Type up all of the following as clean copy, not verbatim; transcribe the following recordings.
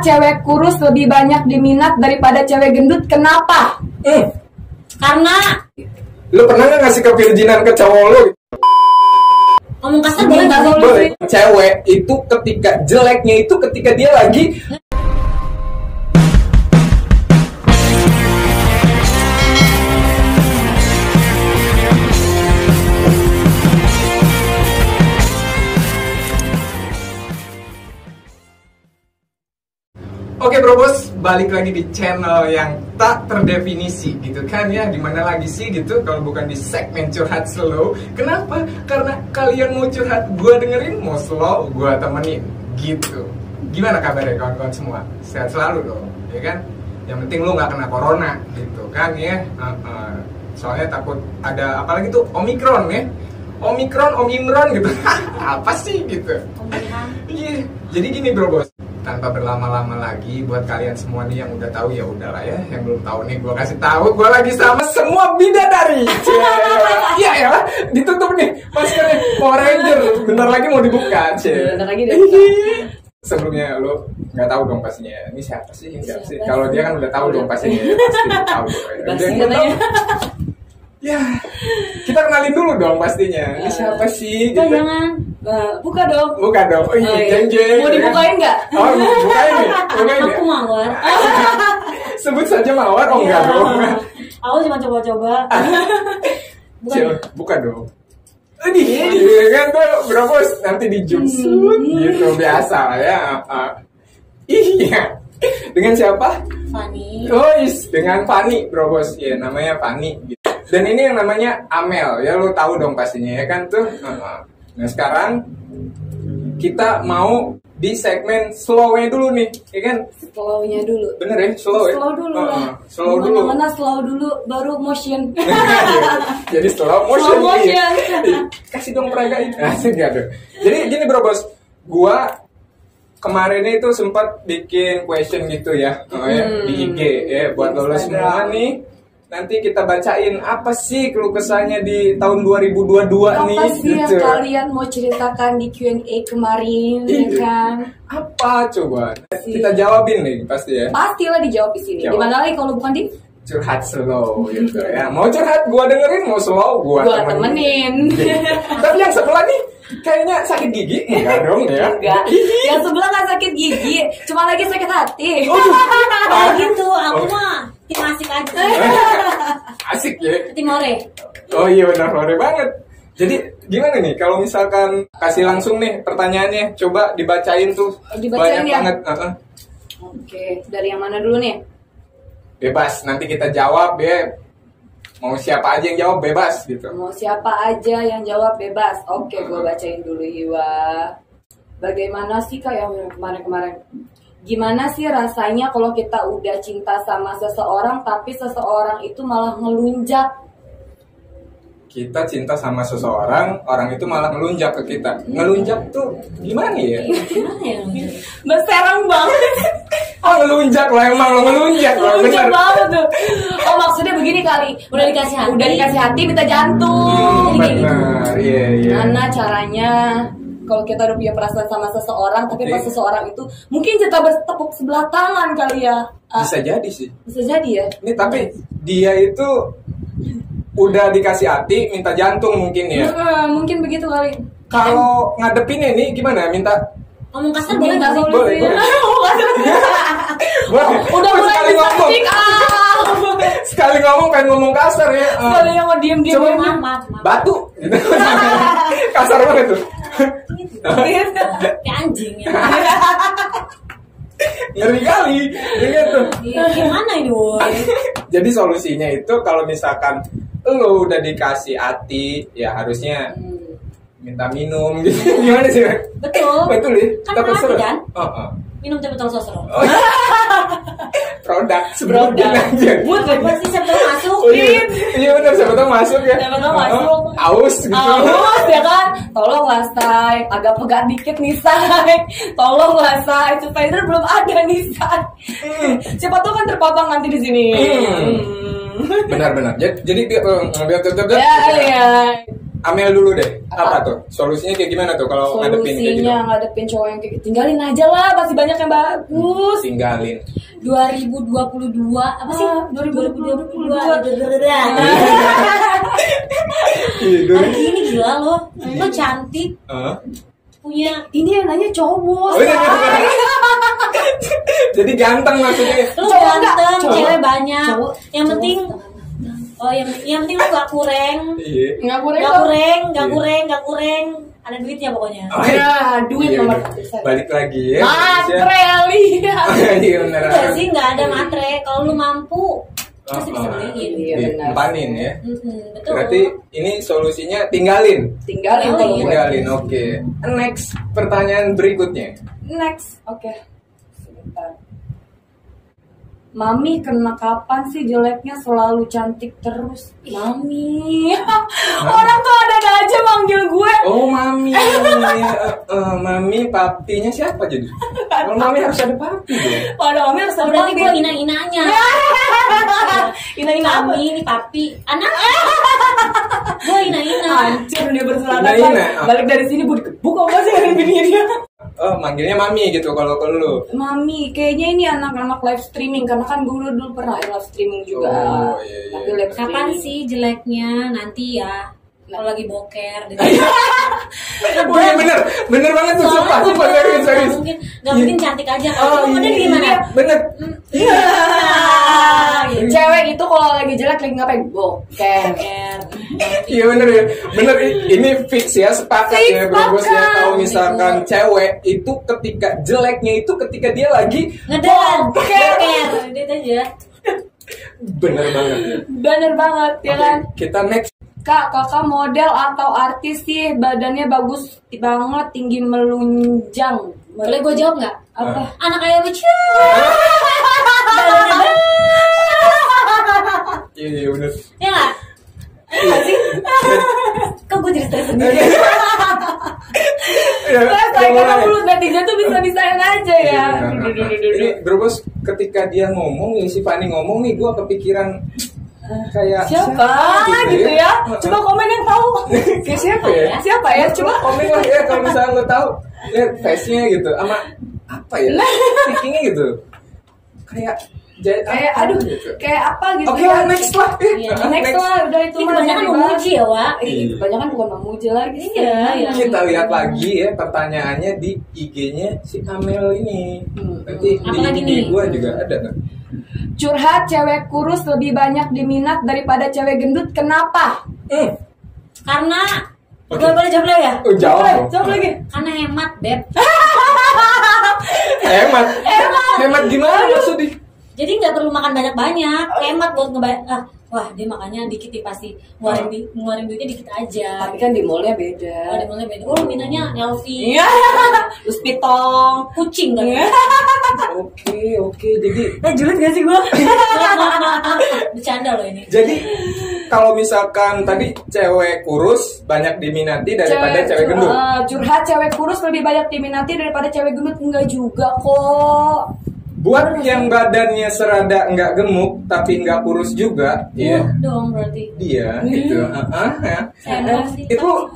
cewek kurus lebih banyak diminat daripada cewek gendut? Kenapa? Karena Lu pernah nggak ngasih kevirginan ke cowok lu? ngomong kasar boleh nggak? Boleh. Cewek itu ketika jeleknya itu ketika dia lagi Oke bro bos, balik lagi di channel yang tak terdefinisi gitu kan ya. Dimana lagi sih gitu kalau bukan di segmen curhat slow. Kenapa? Karena kalian mau curhat, gue dengerin, mau slow, gue temenin gitu. Gimana kabarnya kawan-kawan semua? Sehat selalu dong, ya kan? Yang penting lu gak kena corona gitu kan ya. Soalnya takut ada apalagi tuh Omikron ya. Omikron gitu. Apa sih gitu? Iya. Jadi gini bro bos, tanpa berlama-lama lagi buat kalian semua nih yang udah tahu ya udahlah ya, yang belum tahu nih gue kasih tahu, gue lagi sama semua bidadari. Iya ya, ditutup nih maskernya Power Ranger, bentar lagi mau dibuka. Bentar lagi deh. Sebelumnya lo nggak tahu dong pastinya ini siapa sih? Kalau dia kan udah tahu dong pastinya, pasti tahu. Ya, kita kenalin dulu dong pastinya. Ini siapa sih? Gitu. Jangan. Buka dong. Buka dong. Oh iya, jeng. Mau dibukain nggak? Oh, bukain nih. Bukain ya. Aku mawar. Sebut saja mawar. Oh enggak dong. Aku cuma coba-coba. Buka dong. Iya kan tuh bro bos, nanti dijumsut gitu biasa ya. Iya. Dengan siapa? Fanny. Oh, dengan Fanny bro bos. Ya namanya Fanny gitu. Dan ini yang namanya Amel, ya lo tahu dong pastinya ya kan tuh. Nah sekarang kita mau di segmen slow-nya dulu nih, ya kan? Slow-nya dulu. Bener ya, slow ya? Slow dulu lah. Slow dulu. Mana slow dulu, baru motion. Jadi slow motion. Slow motion. Kasih dong peragain. Asik gak tuh? Jadi gini bro bos, gua kemarin itu sempat bikin question gitu ya, di IG ya buat lo semua nih. Nanti kita bacain apa sih keluh kesahnya di tahun 2022 nih. Apa sih yang gitu. kalian mau ceritakan di Q&A kemarin, ya kan? Apa coba? Kita jawabin nih pasti ya. Pastilah dijawab di sini. Jawab. Gimana lagi kalau bukan di Curhat slow gitu ya. Mau curhat gua dengerin, mau slow gua temenin. Tapi yang sebelah nih kayaknya sakit gigi. Enggak dong ya? Enggak. Yang sebelah nggak sakit gigi, cuma lagi sakit hati. Kayak gitu, aku mah tim asik aja. Asik ya. Tim ore. Oh iya benar banget. Jadi gimana nih kalau misalkan kasih langsung nih pertanyaannya, coba dibacain tuh. Dibacain banyak ya? banget. Oke, dari yang mana dulu nih? Bebas, nanti kita jawab ya. Mau siapa aja yang jawab bebas gitu. Mau siapa aja yang jawab bebas. Oke, gue bacain dulu Iwa. Bagaimana sih Kak yang kemarin-kemarin? Gimana sih rasanya kalau kita udah cinta sama seseorang tapi seseorang itu malah ngelunjak? Kita cinta sama seseorang, orang itu malah ngelunjak ke kita. Ngelunjak tuh gimana ya? Gimana ya? Berserang banget. Oh ngelunjak lah, emang lo ngelunjak lah, Ngelunjak bener. banget tuh. Oh maksudnya begini kali. Udah dikasih hati. Udah dikasih hati minta jantung. Kayak gitu. Benar, iya. Gimana caranya kalau kita udah punya perasaan sama seseorang tapi pas seseorang itu mungkin kita bertepuk sebelah tangan kali ya. Bisa jadi sih. Bisa jadi ya. Ini tapi dia itu udah dikasih hati, minta jantung mungkin ya. Mungkin begitu kali. Kalau ngadepinnya ini gimana? Minta Ngomong kasar boleh nggak sih? boleh. Udah mulai sekali ngomong. Sekali ngomong pengen ngomong kasar ya. Sekali yang mau diem Coba Maaf. batu. Gitu. Kasar banget tuh. Kayak anjing ya. Ngeri kali. Gitu. Gimana ini boy? Jadi solusinya itu kalau misalkan lo udah dikasih hati, ya harusnya minta minum gitu. Gimana sih? Betul. Betul ya? Kan Dapat hati seru. kan? Minum cepet sosro. Produk sebutin aja. Buat pasti siapa tahu masuk. Oh, iya benar, siapa tahu masuk ya. Siapa tahu masuk. Aus gitu. Aus ya kan. Tolonglah Say, agak pegat dikit nih Say. Tolonglah Say, spider belum ada nih Say. Siapa tahu kan terpapang nanti di sini. Benar. Jadi biar Ya. Amel dulu deh. Apa tuh? Solusinya kayak gimana tuh kalau ngadepin kayak gitu? Solusinya ngadepin cowok yang kayak gitu, tinggalin aja lah, masih banyak yang bagus. Tinggalin. 2022 apa sih? 2022. Hari ini gila lo cantik, punya Ini yang nanya cowok. Oh, iya. Jadi ganteng maksudnya. lo Cowok ganteng, enggak? cewek banyak. Cowok. Yang penting yang penting lo gak kurang. Iya. Nggak kurang. Gak kurang. Ada duitnya pokoknya. Oh, Ya, duit iya, nomor iya. satu. Say. Balik lagi ya. Matre, lihat. Iya benar. Enggak sih, nggak ada matre. Kalau lu mampu, pasti bisa beliin. Iya, benar. Empanin ya. Betul. Berarti ini solusinya tinggalin. Tinggalin kalau gue. Tinggalin, oke. Next, pertanyaan berikutnya. Next, oke. Sebentar. Mami kena kapan sih jeleknya selalu cantik terus? Mami. Orang tuh ada aja manggil gue. Oh, mami. Ya, mami, papinya siapa jadi? Kalau mami harus ada papi dong. Waduh, Mami harus Berarti gue papi. ina-inanya. Ina-ina apa? Mami, ini papi. Anak. Gue ina-ina. Hancur dia berselatan. Ina-ina. Balik dari sini gue dikebuk apa sih dengan bini dia? Oh, manggilnya mami gitu kalau ke lu. Mami, kayaknya ini anak-anak live streaming karena kan gue dulu pernah live streaming juga. Oh, iya, iya. Tapi live Kapan streaming. sih jeleknya? Nanti ya. Kalau lagi boker. Gitu. Oh iya bener banget tuh, sumpah, serius. Gak mungkin cantik aja. Kalau Oh, model iya, gimana? iya, bener. Iya. Gitu. Cewek itu kalau lagi jelek lagi ngapain? Boker. Iya bener ya, bener ini fix ya, sepakat Fix, ya Bro Bos ya. sepakat. Kalau misalkan cewek itu ketika jeleknya itu ketika dia lagi Ngedan. Boker. Boker. Itu aja. bener banget ya. Bener banget ya Oke, kan? kita next. Kak, kakak model atau artis sih? Badannya bagus banget, tinggi melunjang. Boleh gue jawab nggak? Apa? Anak ayam lucu. Iya bener. Ya nggak? Kok gue jadi stres sendiri? Ya, Saya mulai. kan mulut netizen tuh bisa-bisain aja ya. Iya, bener. Ini Bro Bos ketika dia ngomong ya, si Fani ngomong nih, gue kepikiran kayak Siapa gitu ya? Coba komen yang tahu. Kayak siapa ya? Siapa ya? Coba komen lah ya kalau misalnya lo tahu lihat face-nya gitu sama apa ya thinkingnya gitu kayak aduh, gitu. kayak apa gitu. Oke, ya. next lah. Next lah, udah itu Ini mah kebanyakan yang memuji ya, Wak. dibahas. Kebanyakan bukan memuji lagi. Iya, iya. Kita lihat lagi ya pertanyaannya di IG-nya si Amel ini. Nanti di Apalagi IG nih? gue juga ada kan. Curhat cewek kurus lebih banyak diminat daripada cewek gendut. Kenapa? Karena Oke. gue boleh jawab lagi ya? Oh, jawab. Jawab lagi. Karena hemat, Beb. Hemat gimana maksudnya? Jadi nggak perlu makan banyak-banyak, hemat buat wah dia makannya dikit nih pasti ngeluarin duitnya dikit aja. Tapi kan di mallnya beda. Oh, di mana beda. Oh, mintanya Elvi. Iya. Terus pitong. Kucing kan? Oke, jadi Julid gak sih gua? Bercanda loh ini. jadi kalau misalkan tadi cewek kurus banyak diminati daripada cewek gendut. Curhat cewek kurus lebih banyak diminati daripada cewek gendut. Enggak juga kok. Buat yang badannya serada nggak gemuk tapi nggak kurus juga, ya Dong berarti. dia gitu. Saya sih. Itu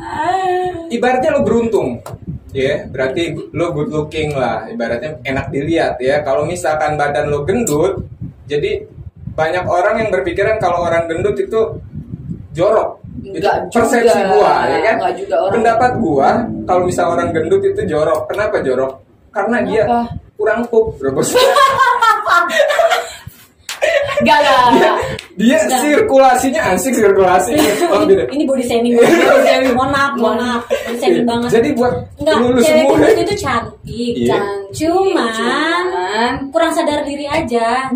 ibaratnya lo beruntung, ya. Berarti lo good looking lah, ibaratnya enak dilihat ya. Kalau misalkan badan lo gendut, jadi banyak orang yang berpikiran kalau orang gendut itu jorok. Enggak Itu persepsi juga. gua, ya kan? Enggak juga orang. Pendapat gua, kalau misal orang gendut itu jorok. Kenapa jorok? Karena dia Kenapa? kurang pup, Bro Bos. Gak. Dia sirkulasinya asik sirkulasi. Oh, gitu. Ini body shaming. Mohon maaf. Body shaming banget. Jadi buat Enggak, lu cewek semua gendut itu cantik. Iya. Cuman kurang sadar diri aja.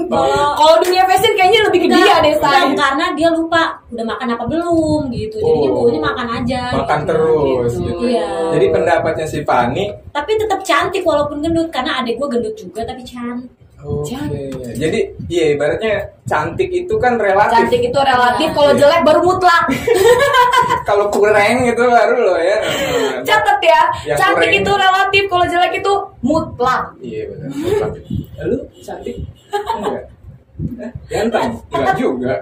Kalau dunia fashion kayaknya lebih ke dia deh, Say. Karena dia lupa udah makan apa belum gitu. Jadinya baunya makan aja. makan gitu. terus gitu. Iya. Jadi pendapatnya si Fani. Tapi tetap cantik walaupun gendut karena adik gue gendut juga tapi cantik. Oke. Jadi iya ibaratnya cantik itu kan relatif. Cantik itu relatif, Iya. kalau jelek baru mutlak. Kalau kurang itu baru lo ya. Catat ya, Yang cantik kurang. itu relatif, kalau jelek itu mutlak. Iya benar. Lu cantik? Enggak. Ganteng? Enggak juga.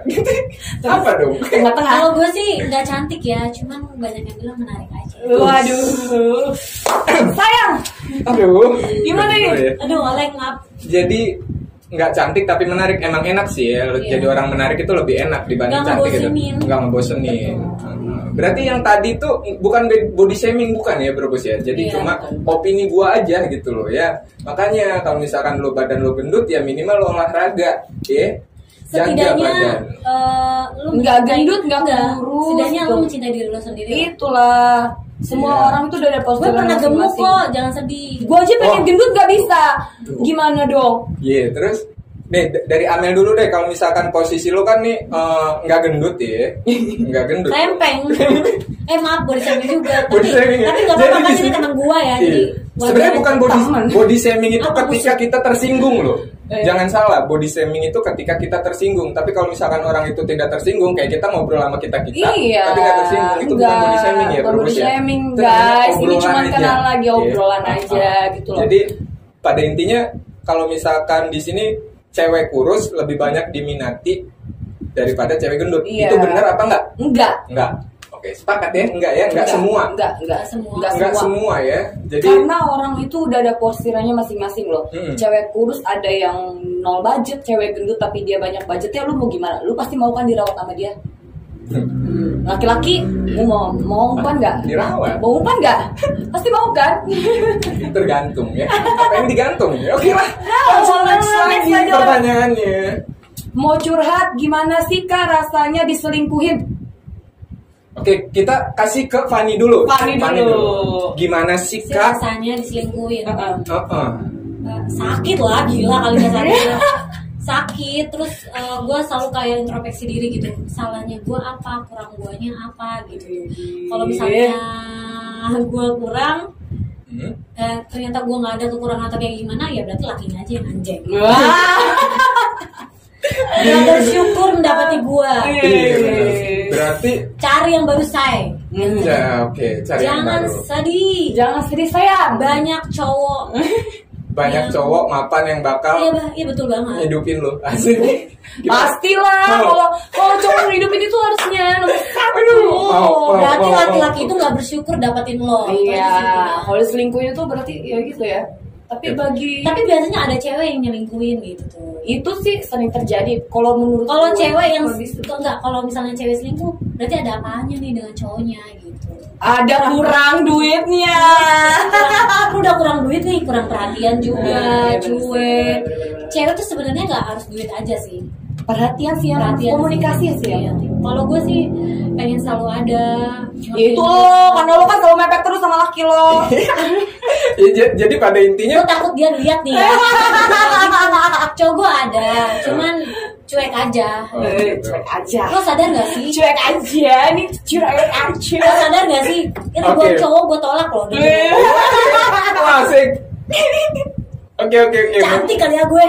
Apa dong? Tengah-tengah. Kalau gue sih nggak cantik ya, cuman banyak yang bilang menarik aja. Waduh. Sayang. Aduh. Gimana nih? Ya. Aduh, Oleng, maaf. Jadi nggak cantik tapi menarik, emang enak sih ya. Iya. Jadi orang menarik itu lebih enak dibanding Nggak cantik gitu. ngebosenin. Nggak ngebosenin. Berarti yang tadi tuh bukan body shaming, bukan ya Bro Bos ya. Jadi Iya, cuma betul. opini gua aja gitu loh ya. Makanya kalau misalkan lo badan lo gendut ya minimal lo olahraga, ya. Jaga Setidaknya badan. lu Nggak mencintai- gendut, nggak nggak. kurus, Setidaknya gitu. lu mencintai diri lu sendiri. Itulah. Semua Iya. orang itu udah ada Gue postur pernah gemuk masing-masing. kok, jangan sedih. Gue aja pengen Oh. gendut gak bisa. Tuh. Gimana dong? Iya, terus nih dari Amel dulu deh. Kalau misalkan posisi lo kan nih nggak gendut ya, nggak gendut. Rempeng. Maaf, body shaming juga. Body shaming ya. Tapi gak Jadi apa-apa kan gini. ini teman gua ya. Iya. Jadi Sebenarnya bukan teman. body shaming itu Apa ketika kita tersinggung loh. Eh. Jangan salah, body shaming itu ketika kita tersinggung. Tapi kalau misalkan orang itu tidak tersinggung, kayak kita ngobrol sama kita Iya. tapi nggak tersinggung, itu bukan body shaming ya, bukan Bro body Bos ya. shaming, Itu namanya guys. Ini obrolan cuma aja. kenal lagi, Iya. obrolan aja gitu loh. Jadi pada intinya kalau misalkan di sini cewek kurus lebih banyak diminati daripada cewek gendut. Iya. Itu benar apa enggak? Enggak. Enggak. Oke, sepakat ya? Enggak ya? Enggak semua. Enggak Enggak semua. Enggak semua ya. Jadi Karena orang itu udah ada porsirannya masing-masing loh. Cewek kurus ada yang nol budget, cewek gendut tapi dia banyak budgetnya, lu mau gimana? Lu pasti mau kan dirawat sama dia? Laki-laki, lu mau kan nggak? Dirawat. Mau kan nggak? Pasti mau kan? tergantung ya. Apa yang digantung ya? Oke lah. Oh, Next lagi next aja. pertanyaannya. Mau curhat gimana sih Kak rasanya diselingkuhin? Oke, kita kasih ke Fanny dulu. Fanny dulu. Gimana sih Si Kak? rasanya diselingkuhin. Heeh. Sakit lah, gila kali gak sakit. Sakit, terus gue selalu kayak introspeksi diri gitu. Salahnya gue apa, kurang guanya apa gitu. Kalau misalnya gue kurang, Hmm? ternyata gue nggak ada kekurangan atau kayak gimana, ya berarti lakinya aja yang anjing. Gak bersyukur mendapati gue. Iya. Iya, benar. Berarti Cari yang baru say. ya oke, cari yang Jangan baru. sedih. Jangan sedih sayang. Banyak cowok. Banyak Iya. cowok mapan yang bakal Iya betul banget. hidupin lo. Asik. Gimana? Pastilah kalau cowok ngehidupin itu harusnya nomor satu. Mau. Berarti laki-laki itu nggak bersyukur dapetin lo. Iya, Itu kalau selingkuhin itu berarti ya gitu ya. Tapi bagi Tapi biasanya ada cewek yang nyelingkuhin gitu tuh. itu sih sering terjadi. Kalau menurut Kalau gue, cewek yang lebih suka. enggak, kalau misalnya cewek selingkuh, berarti ada apanya nih dengan cowoknya gitu. Ada kurang duitnya. Lu udah kurang duit nih, kurang perhatian juga, Iya, cuek. bener. Cewek tuh sebenarnya nggak harus duit aja sih. Perhatian sih, yang Perhatian komunikasi sih. Iya. Kalau gue sih pengen selalu ada. Ya itu lo, karena lo kan selalu mepet terus sama laki lo. Ya, jadi pada intinya Gue takut dia lihat nih ya. Cowok gue ada, cuman cuek aja. Cuek aja. Lo sadar gak sih? Cuek aja, nih cuek aja. Lo sadar gak sih? Itu Oke. gue cowok gue tolak loh. asik. Oke. Cantik kali ya gue.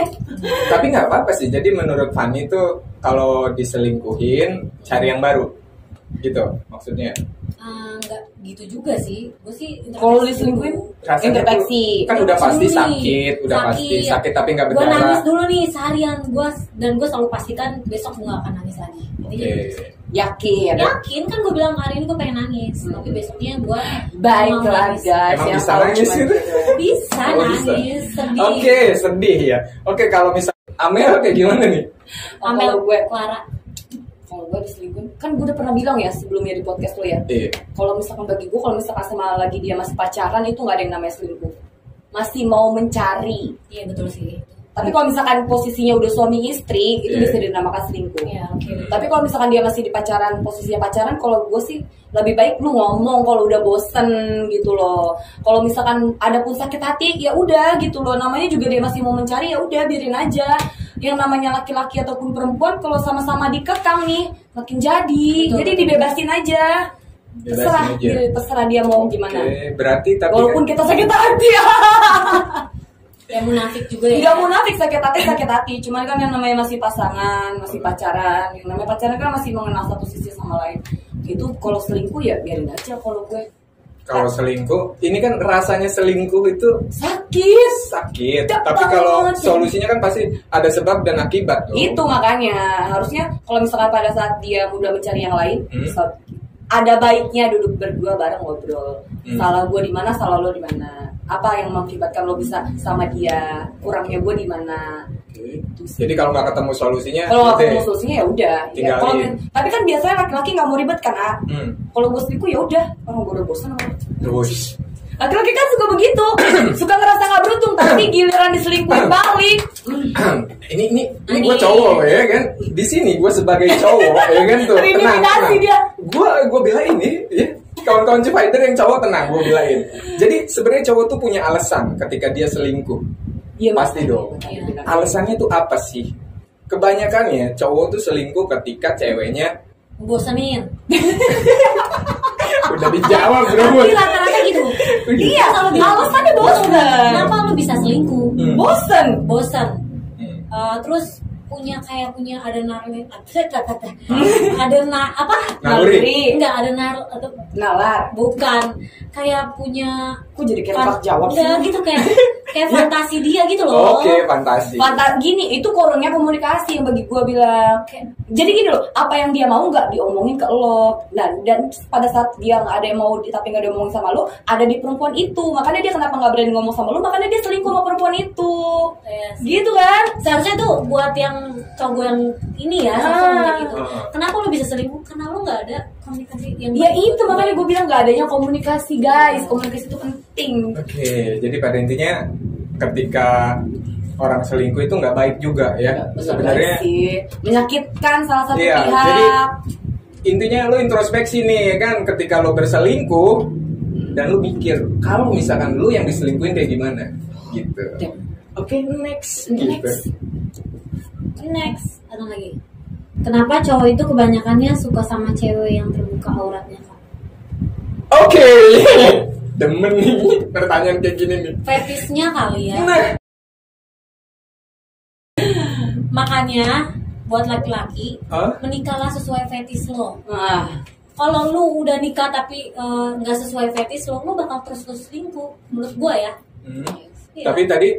Tapi nggak apa-apa sih. Jadi menurut Fanny tuh kalau diselingkuhin cari yang baru, gitu maksudnya. Enggak gitu juga sih. Gue sih Kalau diselingkuhin, Rasanya introspeksi. tuh kan udah pasti Dulu nih. sakit, udah pasti sakit tapi nggak Gue nangis berdarah. dulu nih seharian gue, dan gue selalu pastikan besok gue gak akan nangis lagi. Jadi Oke. Yakin. yakin kan gue bilang hari ini gue pengen nangis, tapi besoknya gue Baiklah nangis. guys. Emang yang bisa tahu nangis cuma itu? gitu. Bisa Oh, bisa. nangis, sedih. Oke, sedih ya. Oke, kalau misal Amel kayak gimana nih? Amel Kalau gue, Clara. kalau gue diselingkuhin, kan gue udah pernah bilang ya sebelumnya di podcast lo ya. Iya. Kalau misalkan bagi gue, kalau misalkan sama lagi dia masih pacaran itu nggak ada yang namanya selingkuh. Masih mau mencari. Iya betul sih. Tapi kalau misalkan posisinya udah suami istri, itu Iya. bisa dinamakan selingkuh. Iya oke. Tapi kalau misalkan dia masih di pacaran, posisinya pacaran, kalau gue sih lebih baik lu ngomong kalau udah bosen gitu loh. Kalau misalkan ada pun sakit hati, ya udah gitu loh. Namanya juga dia masih mau mencari, ya udah biarin aja. Yang namanya laki-laki ataupun perempuan kalau sama-sama dikekang nih, makin jadi. Betul. Jadi dibebasin aja. Terserah, Bebasin aja. terserah dia mau gimana. Oke, berarti tapi Walaupun kita sakit hati. Ya munafik juga ya. Tidak munafik, sakit hati. Cuman kan yang namanya masih pasangan, masih pacaran. Yang namanya pacaran kan masih mengenal satu sisi sama lain. Itu kalau selingkuh ya biarin aja kalau gue. Kalau selingkuh, ini kan rasanya selingkuh itu sakit. Gak tapi kalau banget. solusinya kan pasti ada sebab dan akibat tuh. Itu makanya harusnya kalau misalkan pada saat dia udah mencari yang lain, ada baiknya duduk berdua bareng ngobrol. Salah gue di mana, salah lo di mana. Apa yang mengakibatkan lo bisa sama dia, kurangnya gue di mana. Gitu sih. Jadi kalau nggak ketemu solusinya, Kalau nggak ketemu solusinya ya udah. Ya, tinggalin. tapi kan biasanya laki-laki nggak mau ribet kan, ah. Kalau gue selingkuh ya udah, orang gue udah bosan sama lo. Terus. Laki-laki kan suka begitu, suka ngerasa nggak beruntung, tapi giliran diselingkuhin balik. ini gue cowok ya kan. Di sini gue sebagai cowok ya kan tuh. Intimidasi dia. Gue belain nih ya. Kawan-kawan fighter yang cowok tenang, gue belain. Jadi sebenarnya cowok tuh punya alasan ketika dia selingkuh. Iya, Pasti dong. Iya. Alasannya tuh apa sih? Kebanyakannya cowok tuh selingkuh ketika ceweknya bosenin. udah dijawab bro. Tapi rata-rata gitu. Iya, alasannya bosan. Kenapa lu bisa selingkuh? Bosen. Terus punya ada naluri Naluri. enggak ada Nalar. bukan kayak punya Kok jadi kayak jawab sih? enggak gitu kayak fantasi dia gitu loh. Oke, fantasi. Gini, itu kurangnya komunikasi yang bagi gue bilang. Jadi gini loh, apa yang dia mau nggak diomongin ke lo. Dan pada saat dia nggak ada yang mau tapi nggak diomongin sama lo, ada di perempuan itu. Makanya dia kenapa nggak berani ngomong sama lo, makanya dia selingkuh sama perempuan itu. Yes. Gitu kan? Seharusnya tuh buat yang cowok yang ini ya, seharusnya gitu. Kenapa lu bisa selingkuh? Karena lu nggak ada komunikasi yang Ya baik. itu makanya gue bilang nggak adanya komunikasi guys. Komunikasi itu penting. Oke, jadi pada intinya ketika orang selingkuh itu nggak baik juga ya. Sebenarnya sih menyakitkan salah satu iya, pihak. jadi intinya lo introspeksi nih kan ketika lo berselingkuh dan lo mikir kalau misalkan lo yang diselingkuhin kayak gimana gitu. Oke, next. Next, ada lagi. Kenapa cowok itu kebanyakannya suka sama cewek yang terbuka auratnya, Kak? Oke. Demen nih pertanyaan kayak gini nih. Fetisnya kali ya. Nah, Makanya buat laki-laki, menikahlah sesuai fetis lo. Kalau lu udah nikah tapi nggak sesuai fetis lo bakal terus-terus selingkuh. Menurut gua ya. Iya. Tapi tadi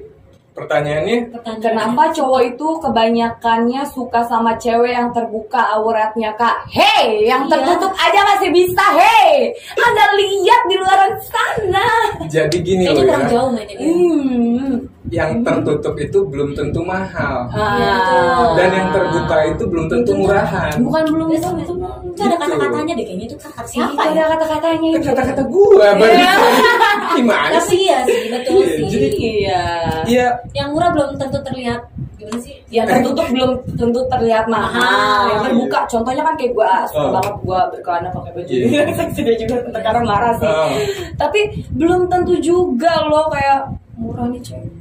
pertanyaannya Kenapa cowok itu kebanyakannya suka sama cewek yang terbuka auratnya, Kak? Hei, yang tertutup aja masih bisa, hei. Anda lihat di luar sana. jadi gini Kayaknya loh kurang ya. jauh mainnya. Yang tertutup itu belum tentu mahal. betul. Dan yang terbuka itu belum tentu murahan. Bukan belum Itu ada kata-katanya deh kayaknya itu kata siapa Itu ya? ada kata-katanya Kan itu. kata-kata gua baru. Gimana Tapi sih? iya sih, betul Iya, sih. jadi Iya. Iya, Yang murah belum tentu terlihat gimana sih? Yang tertutup belum tentu terlihat mahal. Yang terbuka, contohnya kan kayak gue suka banget gue berkelana pakai baju. Seksi dia juga sekarang marah sih. Tapi belum tentu juga loh kayak murah nih cewek.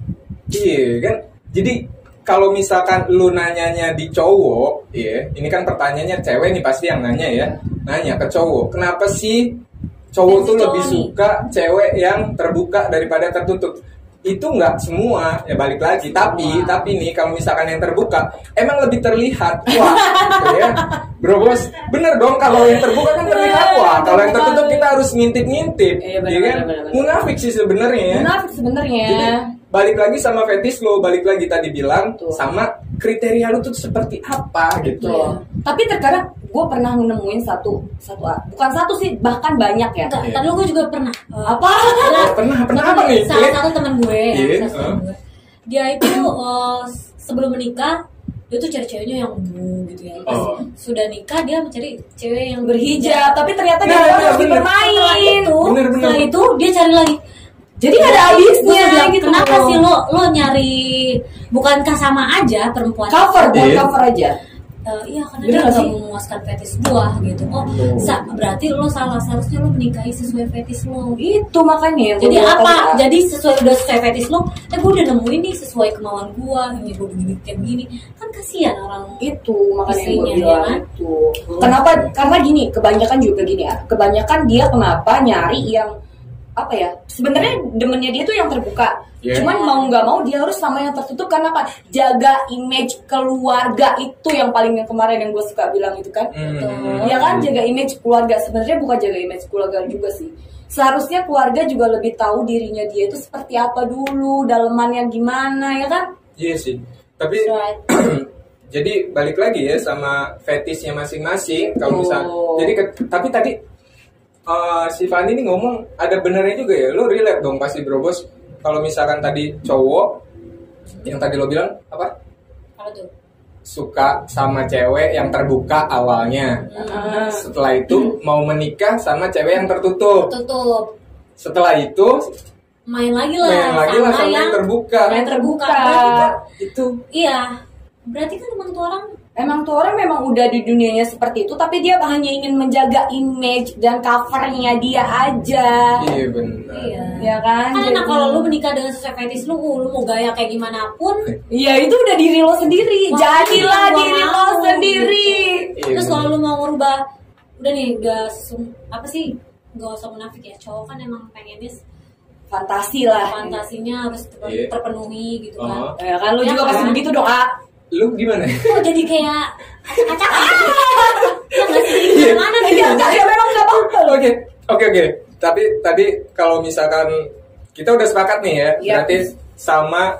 iya kan. Jadi kalau misalkan lu nanyanya di cowok, iya, ini kan pertanyaannya cewek nih pasti yang nanya ya. Nanya ke cowok, kenapa sih cowok tuh lebih suka cewek yang terbuka daripada tertutup? Itu nggak semua, ya balik lagi. Tapi nih kalau misalkan yang terbuka emang lebih terlihat, wah, gitu ya. Bro bos, bener dong kalau yang terbuka kan terlihat, wah. Kalau yang tertutup kita harus ngintip-ngintip, Iya, ya kan? Munafik sih sebenarnya. Munafik sebenarnya. Jadi balik lagi sama fetis lo, balik lagi tadi bilang sama kriteria lo tuh seperti apa gitu. Iya. Tapi terkadang gue pernah nemuin bukan satu sih, bahkan banyak ya. Tadi gue juga pernah. Apa? Pernah apa nih? Salah satu teman gue, Iya. dia itu sebelum menikah dia tuh cari ceweknya yang gitu ya. Pas sudah nikah dia mencari cewek yang Berhijab, tapi ternyata dia Nah, harus bener. bermain. Setelah itu dia cari lagi. Jadi nggak ada habisnya Gua bilang, gitu. kenapa sih lo nyari, bukankah sama aja perempuan Cover, buat Iya. cover aja. Iya, karena Bener dia nggak nggak sih? memuaskan fetis gua gitu. Berarti lo salah, seharusnya lo menikahi sesuai fetis lo. Itu makanya. Jadi apa? Jadi udah sesuai fetis lo, gue udah nemuin nih sesuai kemauan gua, ini gue begini kayak begini. Kan kasihan orang Itu makanya gue istrinya, bilang ya kan? itu. Kenapa? Karena gini, kebanyakan juga gini ya. Kebanyakan dia kenapa nyari yang apa ya? Sebenarnya demennya dia tuh yang terbuka. Yeah. Cuman mau nggak mau dia harus sama yang tertutup karena apa? Jaga image keluarga itu yang paling yang kemarin yang gue suka bilang itu kan. Ya kan, jaga image keluarga. Sebenarnya bukan jaga image keluarga juga sih. seharusnya keluarga juga lebih tahu dirinya dia itu seperti apa dulu, dalemannya gimana, ya kan? Iya sih. Tapi Right. jadi balik lagi ya sama fetishnya masing-masing. Kalau misal, jadi tapi tadi si Fanny ini ngomong ada benernya juga ya. Lo relate dong pasti bro bos. Kalau misalkan tadi cowok yang tadi lo bilang apa? Apa tuh? Suka sama cewek yang terbuka awalnya. Setelah itu mau menikah sama cewek yang tertutup. Tutup. Setelah itu Main lagi main lah lagi lah sama yang terbuka. Yang terbuka. Berarti kan, Itu. iya. Berarti kan emang tuh orang Memang udah di dunianya seperti itu, tapi dia hanya ingin menjaga image dan covernya dia aja. Iya benar. iya. Ya kan? Kan enak Jadi- kalau lu menikah dengan sesuai fetish lu mau gaya kayak gimana pun. Iya, itu udah diri lo sendiri. Wah, Jadilah gua diri lo mau. sendiri. Iya, Terus bener. kalau lu mau ngerubah, udah nih apa sih? Gak usah munafik ya. Cowok kan emang pengennya Fantasi lah. fantasinya harus Iya. terpenuhi gitu kan. Ya kan, lo Ya juga kan? pasti begitu dong, Kak. Lu gimana? Kok jadi kayak acak-acakan? Ya nggak sih? Gimana nih? Iya, enggak, ya memang nggak apa-apa loh. Oke. Tapi tadi kalau misalkan kita udah sepakat nih ya, Iya. berarti sama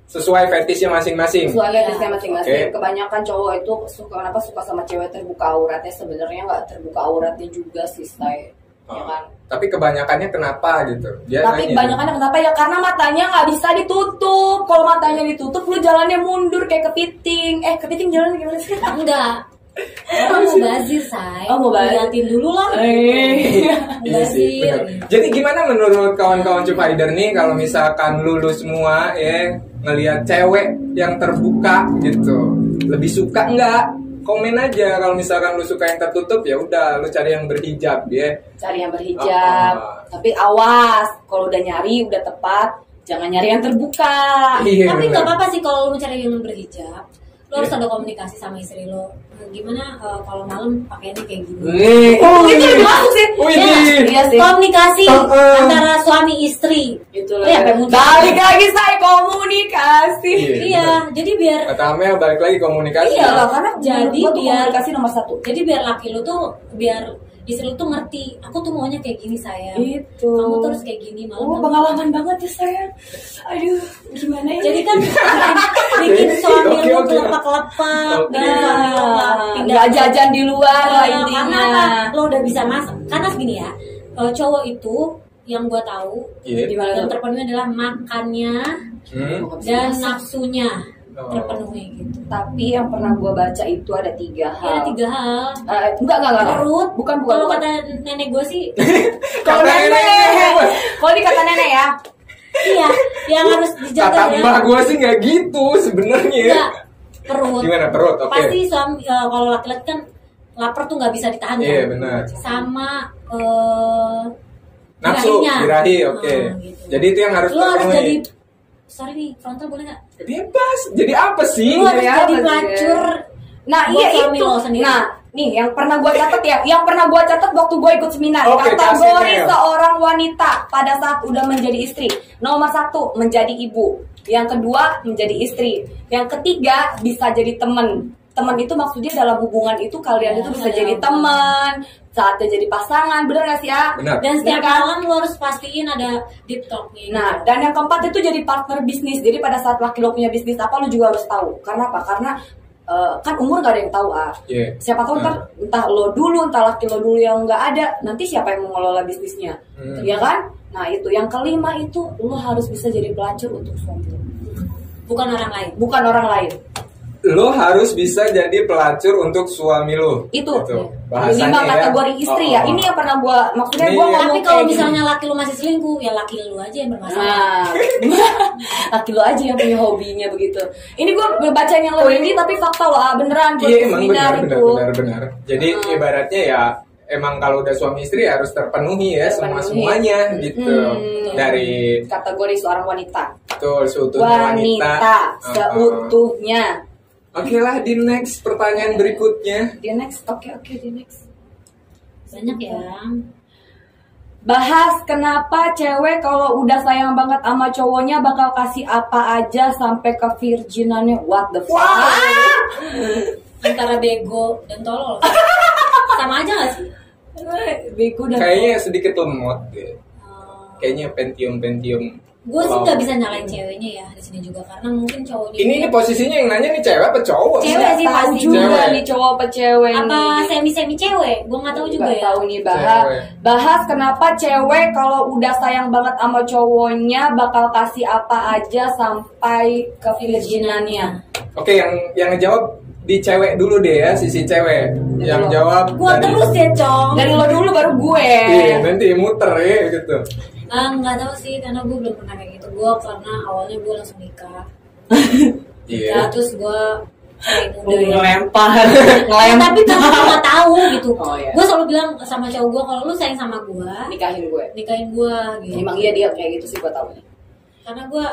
sesuai fetishnya masing-masing. Soalnya fetishnya masing-masing. Oke. Kebanyakan cowok itu suka sama cewek terbuka auratnya, sebenarnya nggak terbuka auratnya juga sih, Stay. Ya kan? Tapi kebanyakannya kenapa gitu? Dia Tapi nanya. kebanyakan kenapa ya? Karena matanya nggak bisa ditutup. Kalau matanya ditutup, lu jalannya mundur kayak kepiting. Kepiting jalan gimana sih? Enggak. Orang mau bazir, say. Oh, mau bazir. Liatin dulu lah. Iya sih, Bazir. bener. Jadi gimana menurut kawan-kawan Cupider nih kalau misalkan lulu semua ya ngelihat cewek yang terbuka gitu, lebih suka nggak? Komen aja kalau misalkan lu suka yang tertutup ya udah lu cari yang berhijab ya. Cari yang berhijab. Tapi awas, kalau udah nyari udah tepat, jangan nyari yang terbuka. Iya, Tapi bener. nggak apa-apa sih kalau lu mencari yang berhijab. Lo harus Iya. ada komunikasi sama istri lo. Gimana kalau malam pakainya kayak gini? Itu lebih masuk sih. Wih, Iya sih. Komunikasi Uh-uh. antara suami istri. Itu Iya, lah. muncul. Balik lagi saya komunikasi. Iya, jadi biar Kata Amel balik lagi komunikasi. Iya. Iya, karena Jadi gua tuh biar- komunikasi nomor 1. jadi biar laki lu tuh biar istri lu tuh ngerti, aku tuh maunya kayak gini sayang. Itu. Kamu terus kayak gini malam. Oh, pengalaman banget ya saya. Aduh, gimana ya? Jadi kan bikin suami Oke, lu oke. kelepak-kelepak Oke. dan suami lu nggak nggak jajan di luar lah Karena intinya. apa? Lo udah bisa masak. Karena segini ya, cowok itu yang gua tahu Iya. Gimana yang tuh? terpenuhi adalah makannya Hmm. dan nafsunya Oh. terpenuhi gitu. Tapi yang pernah gua baca itu ada 3 Ya hal. ada 3 hal. Enggak. Perut. Bukan. Kalau kata nenek gue sih, Kalau Kata nenek. nenek. Kalau di kata nenek ya. iya, yang harus dijaga Kata mbak gue sih nggak gitu sebenarnya. Enggak, perut. Gimana perut? Oke. Pasti suami kalau laki-laki kan lapar tuh nggak bisa ditahan Iya, kan? benar. Sama Nafsu, birahinya. birahi, oke. Gitu. Jadi itu yang harus Lu harus terpenuhi. jadi, sorry nih, frontal boleh nggak? Bebas. Jadi apa sih? Lu harus ya, jadi apa sih? pelacur. Nah, Buat iya suami itu. lo sendiri. Nah, nih yang pernah gua catat ya, yang pernah gua catat waktu gua ikut seminar, Oke, kategori kasih, Mel. seorang wanita pada saat udah menjadi istri. Nomor 1 menjadi ibu, yang kedua menjadi istri, yang ketiga bisa jadi temen. Teman itu maksudnya dalam hubungan itu kalian Ya, itu bisa ada jadi hubungan. teman, saatnya jadi pasangan, bener gak sih ya? Benar. Dan setiap Iya kan? malam lu harus pastiin ada deep talknya. Nah, gitu. dan yang keempat itu jadi partner bisnis. Jadi pada saat laki lo punya bisnis apa, lo juga harus tahu. Karena apa? Karena kan umur gak ada yang tahu, Iya. Siapa tahu ntar entah lo dulu, entah laki lo dulu yang nggak ada, nanti siapa yang mengelola bisnisnya, ya kan? Nah itu yang kelima itu lo harus bisa jadi pelacur untuk suami lo, Bukan orang lain. bukan orang lain. Lo harus bisa jadi pelacur untuk suami lo. Itu Gitu. 5 Bahasanya ya. kategori istri Oh, ya. oh. Ini yang pernah gua maksudnya Ini- gua ngomong Tapi kalau kayak gini. misalnya laki lu masih selingkuh, ya laki lu aja yang bermasalah. Nah, laki lo aja yang punya hobinya begitu. Ini gue bacain yang lebih ini tapi fakta loh, beneran gue Iya emang seminar itu. benar. Jadi ibaratnya ya emang kalau udah suami istri harus terpenuhi ya Terpenuhi. semuanya gitu. Dari Kategori seorang wanita. betul seutuhnya wanita. Seutuhnya. Oke lah di next pertanyaan berikutnya. Dia next, oke di next. Banyak ya. Bahas kenapa cewek kalau udah sayang banget sama cowoknya bakal kasih apa aja sampai ke virginannya. What the fuck? Antara bego dan tolol. Sama aja gak sih? Bego dan Kayaknya sedikit lemot deh. Kayaknya Pentium. Gue sih Wow. nggak bisa nyalain ceweknya ya di sini juga karena mungkin cowoknya Ini posisinya yang nanya nih cewek apa cowok? Cewek nggak sih tahu pasti. juga Cewek. nih cowok apa cewek apa nih. semi cewek, gue nggak tahu juga Nggak ya. tahu nih bahas Cewek. bahas kenapa cewek kalau udah sayang banget sama cowoknya bakal kasih apa aja sampai ke virginannya. Oke, yang ngejawab di cewek dulu deh ya, sisi cewek. Yang jawab Gue terus ya cong. Dari lo dulu baru gue. Iya, nanti muter ya gitu. Nggak tahu sih karena gue belum pernah kayak gitu. Gue karena awalnya gue langsung nikah. Iya. Ya, terus gue kayak udah ya. Ngelempar. Ya, tapi kan gue nggak tahu gitu. Oh, iya. Gue selalu bilang sama cowok gue kalau lu sayang sama gue, Nikahin gue. nikahin gue gitu. Emang iya dia kayak gitu sih gue tau. Karena gue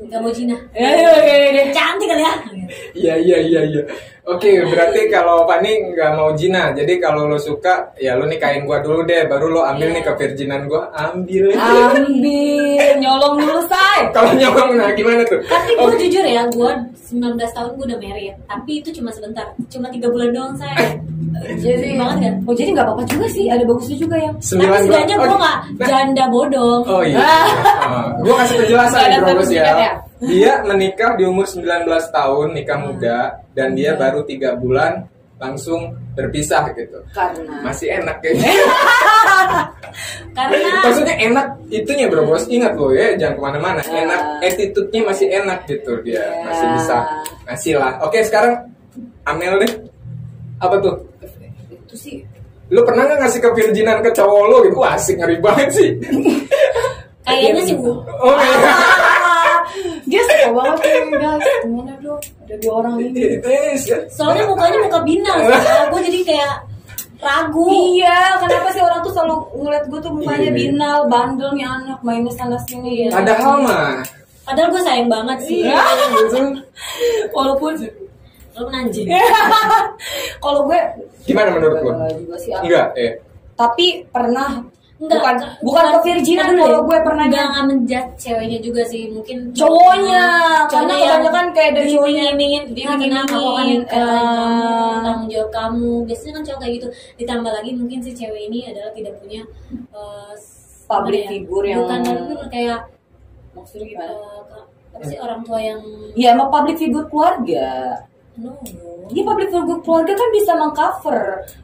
nggak mau zina. Iya. Cantik kali ya. Iya. Oke, berarti kalau Fani nggak mau zina, jadi kalau lo suka, ya lo nikahin gua dulu deh, baru lo ambil nih kevirginan gua, ambil. Ambil, nyolong dulu say. Kalau nyolong, nah gimana tuh? Tapi gue jujur ya, gue 19 tahun gue udah married. Tapi itu cuma sebentar, cuma 3 bulan doang saya. Jadi banget kan? Oh jadi nggak apa-apa juga sih, ada bagusnya juga yang. Tapi setidaknya gue nggak janda bodong. Oh iya. Gua kasih penjelasan Nggak ada nih, Bro Bos ya. sertifikat ya? Dia menikah di umur 19 tahun, nikah muda, dan dia baru 3 bulan langsung berpisah gitu. Karena Masih enak kayaknya. Karena Maksudnya enak itunya Bro Bos, ingat loh ya, jangan kemana-mana. Ya. Enak, attitude-nya masih enak gitu dia, Ya. masih bisa ngasih lah. Oke, sekarang Amel deh, apa tuh? itu sih. Lu pernah nggak ngasih kevirginan ke cowok lo gitu? Wah, asik, ngeri banget sih. kayaknya sih bu. Oh iya. Dia suka banget nih guys. Gimana dong? Ada 2 orang ini. Soalnya mukanya muka binal. Gue jadi kayak ragu. Iya, kenapa sih orang tuh selalu ngeliat gue tuh mukanya Iya. binal, bandel nih anak mainnya sana sini. Iya. Padahal mah. Padahal gue sayang banget sih. Iya. Walaupun Lo anjing. kalau gue Gimana menurut lo? juga sih apa. Enggak, Tapi pernah Enggak, bukan kevirginan kalau gue pernah nggak menjat ceweknya juga sih, mungkin cowoknya, karena yang kebanyakan kayak dari cowoknya diiming-imingin tanggung jawab kamu. Biasanya kan cowok kayak gitu. Ditambah lagi mungkin si cewek ini adalah tidak punya public gimana ya? figure yang bukan public kayak maksudnya gimana? apa sih orang tua yang Ya emang public figure keluarga. no. Dia public figure keluarga kan bisa mengcover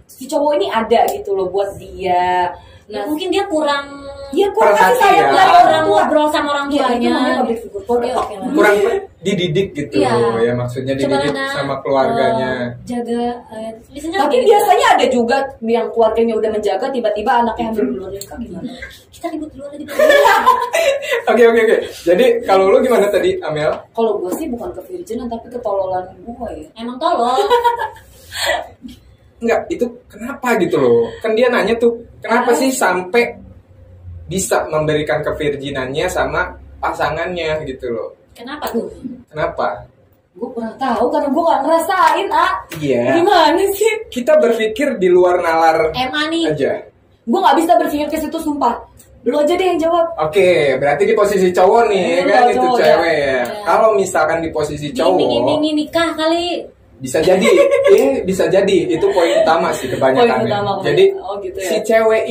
si cowok ini ada gitu loh buat dia. Nah, mungkin dia kurang Dia kurang kasih Perhati sayang ya. dari orang orang tua. ngobrol sama orang Iya, itu tuanya. namanya public figure keluarga. Iya, oke lah. kurang dididik gitu Iya. ya, maksudnya Coba dididik Lana, sama keluarganya. jaga biasanya Tapi kayak gitu. biasanya ada juga yang keluarganya udah menjaga, tiba-tiba anaknya hamil duluan nikah gimana? Kita ribut dulu aja. Oke. Jadi kalau lu gimana tadi, Amel? Kalau gue sih bukan kevirginan tapi ketololan gue ya. Emang tolong. Enggak, itu kenapa gitu loh? Kan dia nanya tuh, kenapa sih sampai bisa memberikan kevirginannya sama pasangannya gitu loh? Kenapa tuh? Kenapa? Gue kurang tahu karena gue gak ngerasain, Iya. Gimana sih? Kita berpikir di luar nalar Emma nih. aja. Gue gak bisa berpikir ke situ sumpah. Lu aja deh yang jawab. Oke, berarti di posisi cowok nih, Lu kan itu cowok, cewek ya. Ya. Kalau misalkan di posisi cowok, Iming-imingin nikah kali. bisa jadi, bisa jadi itu poin utama sih kebanyakan. Poin utama, Jadi oh gitu ya. si cewek